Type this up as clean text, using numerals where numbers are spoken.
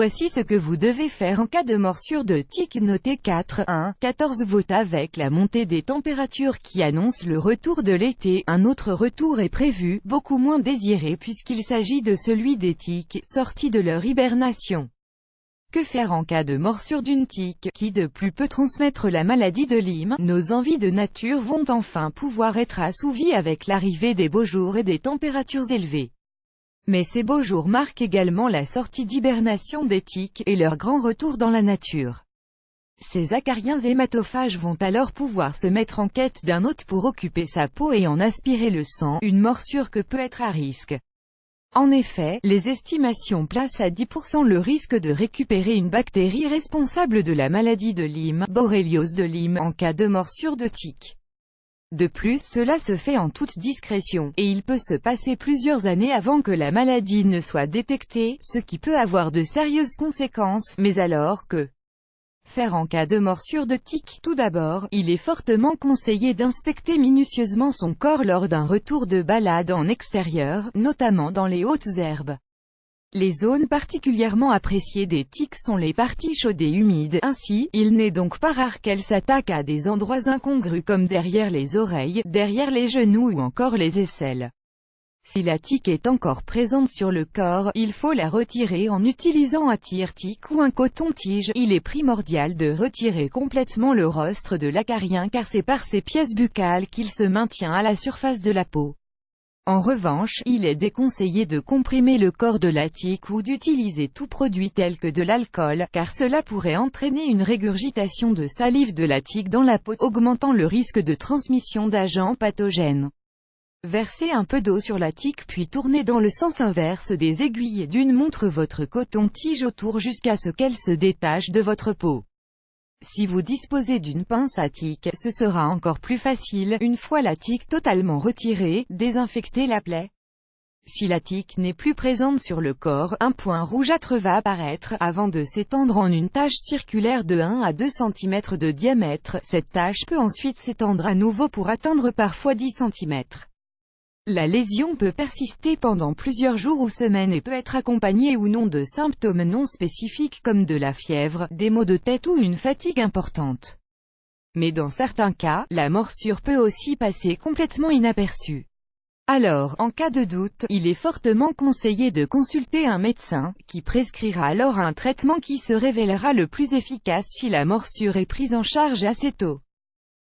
Voici ce que vous devez faire en cas de morsure de tique. Notez 4.1.14 vote. Avec la montée des températures qui annonce le retour de l'été, un autre retour est prévu, beaucoup moins désiré puisqu'il s'agit de celui des tiques, sortis de leur hibernation. Que faire en cas de morsure d'une tique, qui de plus peut transmettre la maladie de Lyme? Nos envies de nature vont enfin pouvoir être assouvies avec l'arrivée des beaux jours et des températures élevées. Mais ces beaux jours marquent également la sortie d'hibernation des tiques, et leur grand retour dans la nature. Ces acariens hématophages vont alors pouvoir se mettre en quête d'un hôte pour occuper sa peau et en aspirer le sang, une morsure que peut être à risque. En effet, les estimations placent à 10% le risque de récupérer une bactérie responsable de la maladie de Lyme, Borréliose de Lyme, en cas de morsure de tique. De plus, cela se fait en toute discrétion, et il peut se passer plusieurs années avant que la maladie ne soit détectée, ce qui peut avoir de sérieuses conséquences. Mais alors, que faire en cas de morsure de tique? Tout d'abord, il est fortement conseillé d'inspecter minutieusement son corps lors d'un retour de balade en extérieur, notamment dans les hautes herbes. Les zones particulièrement appréciées des tiques sont les parties chaudes et humides, ainsi, il n'est donc pas rare qu'elles s'attaquent à des endroits incongrus comme derrière les oreilles, derrière les genoux ou encore les aisselles. Si la tique est encore présente sur le corps, il faut la retirer en utilisant un tire-tique ou un coton-tige. Il est primordial de retirer complètement le rostre de l'acarien car c'est par ses pièces buccales qu'il se maintient à la surface de la peau. En revanche, il est déconseillé de comprimer le corps de la tique ou d'utiliser tout produit tel que de l'alcool, car cela pourrait entraîner une régurgitation de salive de la tique dans la peau, augmentant le risque de transmission d'agents pathogènes. Versez un peu d'eau sur la tique puis tournez dans le sens inverse des aiguilles d'une montre votre coton-tige autour jusqu'à ce qu'elle se détache de votre peau. Si vous disposez d'une pince à tique, ce sera encore plus facile, une fois la tique totalement retirée, désinfecter la plaie. Si la tique n'est plus présente sur le corps, un point rougeâtre va apparaître, avant de s'étendre en une tache circulaire de 1 à 2 cm de diamètre. Cette tache peut ensuite s'étendre à nouveau pour atteindre parfois 10 cm. La lésion peut persister pendant plusieurs jours ou semaines et peut être accompagnée ou non de symptômes non spécifiques comme de la fièvre, des maux de tête ou une fatigue importante. Mais dans certains cas, la morsure peut aussi passer complètement inaperçue. Alors, en cas de doute, il est fortement conseillé de consulter un médecin, qui prescrira alors un traitement qui se révélera le plus efficace si la morsure est prise en charge assez tôt.